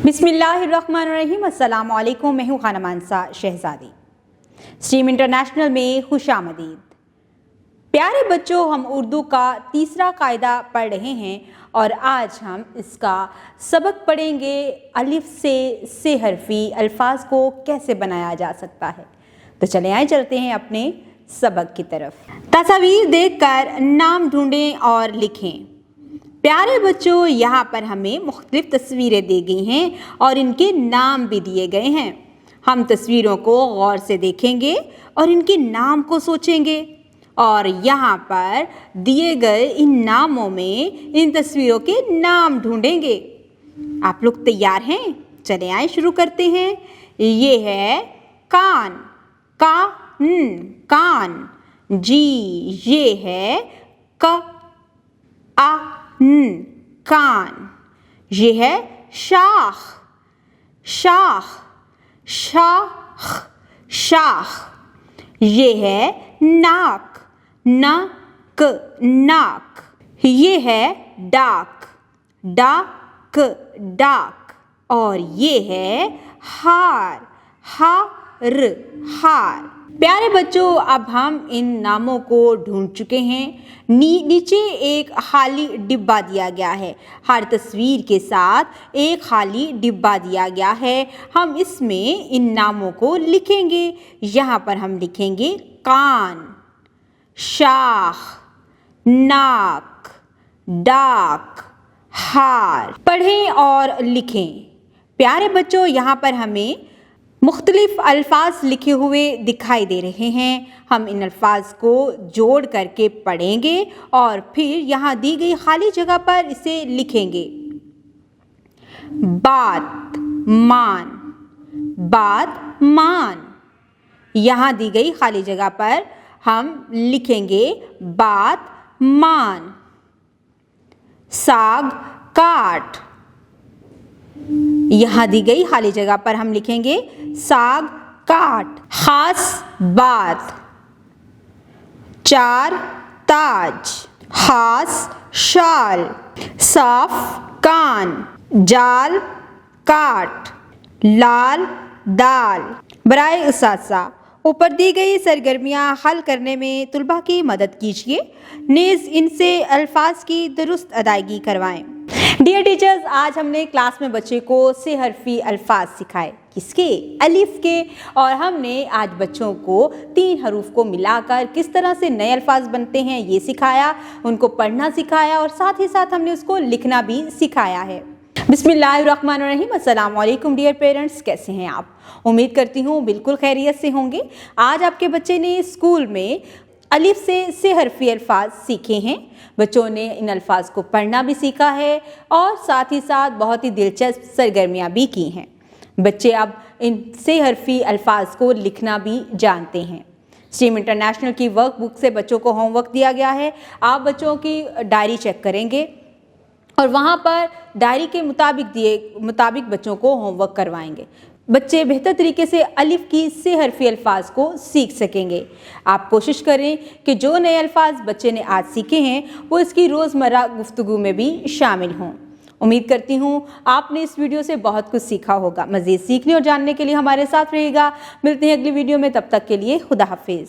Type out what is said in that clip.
बिस्मिल्लाहिर्रहमानिर्रहीम। अस्सलाम वालेकुम। मैं हूँ खाना मानसा शहजादी। स्ट्रीम इंटरनेशनल में खुशामदीद। प्यारे बच्चों, हम उर्दू का तीसरा कायदा पढ़ रहे हैं और आज हम इसका सबक पढ़ेंगे। अलिफ से हरफी अल्फाज को कैसे बनाया जा सकता है। तो चले आए, चलते हैं अपने सबक की तरफ। तस्वीर देखकर नाम ढूंढें और लिखें। प्यारे बच्चों, यहाँ पर हमें मुख्तलिफ तस्वीरें दी गई हैं और इनके नाम भी दिए गए हैं। हम तस्वीरों को गौर से देखेंगे और इनके नाम को सोचेंगे और यहाँ पर दिए गए इन नामों में इन तस्वीरों के नाम ढूंढेंगे। आप लोग तैयार हैं? चले आए, शुरू करते हैं। ये है कान, कान। जी, ये है कान। ये है शाख, शाख। ये है नाक, नाक। ये है डाक, डाक। और ये है हार, हार। प्यारे बच्चों, अब हम इन नामों को ढूंढ चुके हैं। नीचे एक खाली डिब्बा दिया गया है। हर तस्वीर के साथ एक खाली डिब्बा दिया गया है। हम इसमें इन नामों को लिखेंगे। यहाँ पर हम लिखेंगे कान, शाख, नाक, डाक, हार। पढ़ें और लिखें। प्यारे बच्चों, यहाँ पर हमें मुख्तलिफ अल्फाज लिखे हुए दिखाई दे रहे हैं। हम इन अल्फाज को जोड़ करके पढ़ेंगे और फिर यहाँ दी गई खाली जगह पर इसे लिखेंगे। बात, मान। यहाँ दी गई खाली जगह पर हम लिखेंगे बात, मान। साग, काट। यहाँ दी गई खाली जगह पर हम लिखेंगे साग, काट। खास बात, चार ताज। खास शाल, साफ कान। जाल, काट। लाल दाल। बराए उसासा, ऊपर दी गई सरगर्मियाँ हल करने में तुलबा की मदद कीजिए। नेज़ इनसे अल्फाज की दुरुस्त अदायगी करवाएं। डियर टीचर्स, आज हमने क्लास में बच्चे को से हरफी अल्फाज सिखाए। किसके? अलिफ के। और हमने आज बच्चों को 3 हरूफ को मिलाकर किस तरह से नए अल्फाज बनते हैं ये सिखाया, उनको पढ़ना सिखाया और साथ ही साथ हमने उसको लिखना भी सिखाया है। बिस्मिल्लाहिर्रहमानिर्रहीम। अस्सलाम वालेकुम डियर पेरेंट्स, कैसे हैं आप? उम्मीद करती हूँ बिल्कुल खैरियत से होंगे। आज आपके बच्चे ने स्कूल में अलिफ से हरफी अल्फाज सीखे हैं। बच्चों ने इन अल्फाज को पढ़ना भी सीखा है और साथ ही साथ बहुत ही दिलचस्प सरगर्मियाँ भी की हैं। बच्चे अब इन से हरफी अल्फाज को लिखना भी जानते हैं। स्ट्रीम इंटरनेशनल की वर्कबुक से बच्चों को होमवर्क दिया गया है। आप बच्चों की डायरी चेक करेंगे और वहाँ पर डायरी के मुताबिक बच्चों को होमवर्क करवाएंगे। बच्चे बेहतर तरीके से अलिफ की से हरफी अल्फाज को सीख सकेंगे। आप कोशिश करें कि जो नए अल्फाज बच्चे ने आज सीखे हैं वो इसकी रोज़मर्रा गुफ्तगू में भी शामिल हों। उम्मीद करती हूँ आपने इस वीडियो से बहुत कुछ सीखा होगा। मज़ीद सीखने और जानने के लिए हमारे साथ रहिएगा। मिलते हैं अगली वीडियो में, तब तक के लिए खुदा हाफिज़।